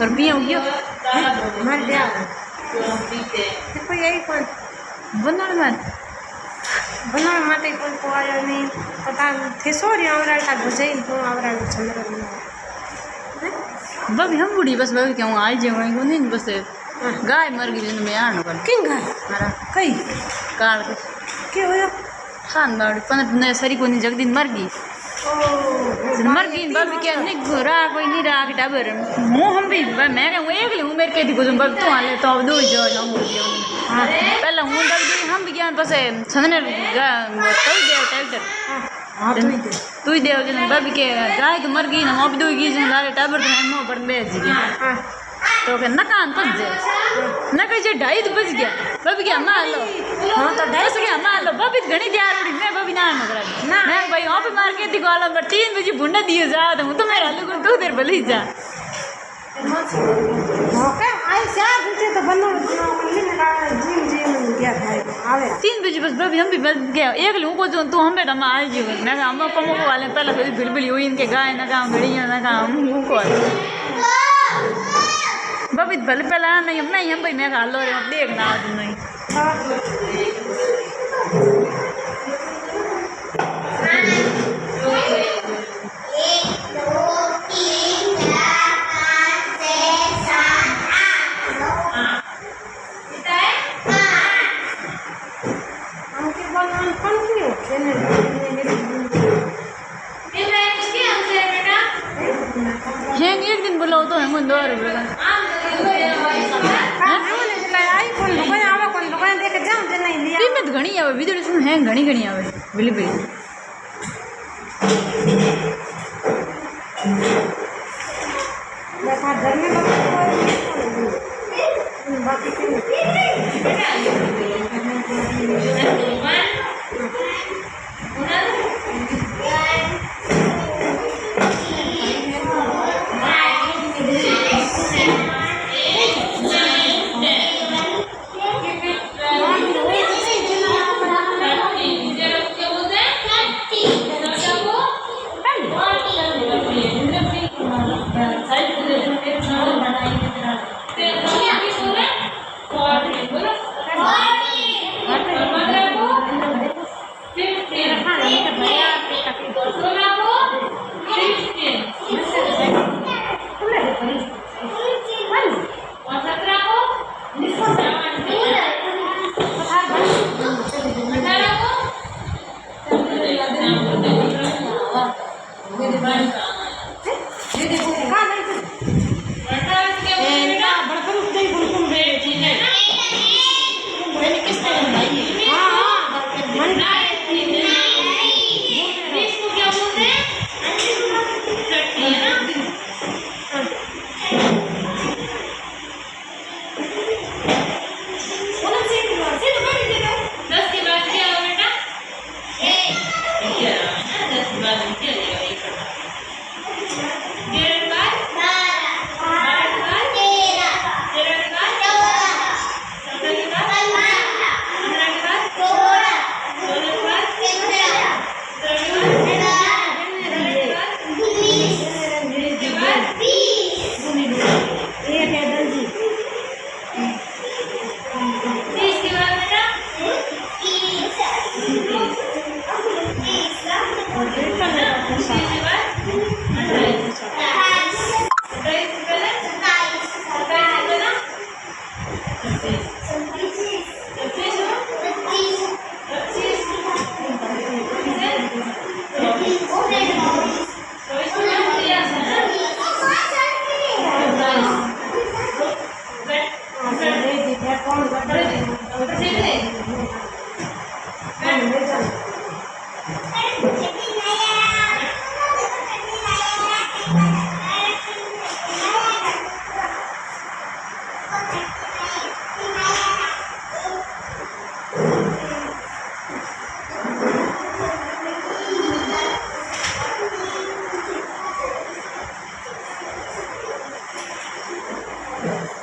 और पिया गयो मर गया देखो यही कोई बनाने में बनाने माटे कोई को आयो नहीं पता थे सो रही आवरा का बुझे तो आवरा चंद्र बबी हम बुढ़ी बस बबी क्यों आज जे वही को नहीं बस गाय मर गई जन में आनो कर किंग गाय मारा कई काल के होयो खान बाड़ी पण ने सरी को नहीं जगदीन मर गई मर गई बबी के नहीं घोरा कोई नहीं रहा के टाबर मुंह हम भी मैं कहूं एक ले उम्र के थी को बब तो हाले तो अब दो जो हम हां पहले हूं बबी हम भी ज्ञान पसे छने तो दे ट्रैक्टर हां तू ही दे जन बबी के गाय तो मर गई ना अब दो गई जन लारे टाबर तो हम पर बेच गई हां तो के नकान पज जे न कह जे ढाई तो बज गया बबी के मार लो हां तो बस के मार लो बबी घणी तैयार उड़ी मैं बबी ना मगरा मैं भाई ऑफ मार के दिखवाला पर 3 बजे भुंडा दियो जा तो हूं तो मेरा लोग दो देर भले जा हां के आई जा बुझे तो बनो मिल ना जिम गया भाई आवे 3 बजे बस बबी हम भी बज गया एक लू को जो तू हम बेटा मां आई जी मैं हम कमो वाले पहले बड़ी बिलबिल हुई इनके गाय ना काम घड़ियां ना काम मुंह को बबी भले पहले नहीं हम भाई मैं खा लो रे अब देखना आज नहीं एक दिन बुलाओ तो हम दो रुपये कीमत घनी आवे वीडियो सुन है घनी घनी आवे बिली बिली Yeah.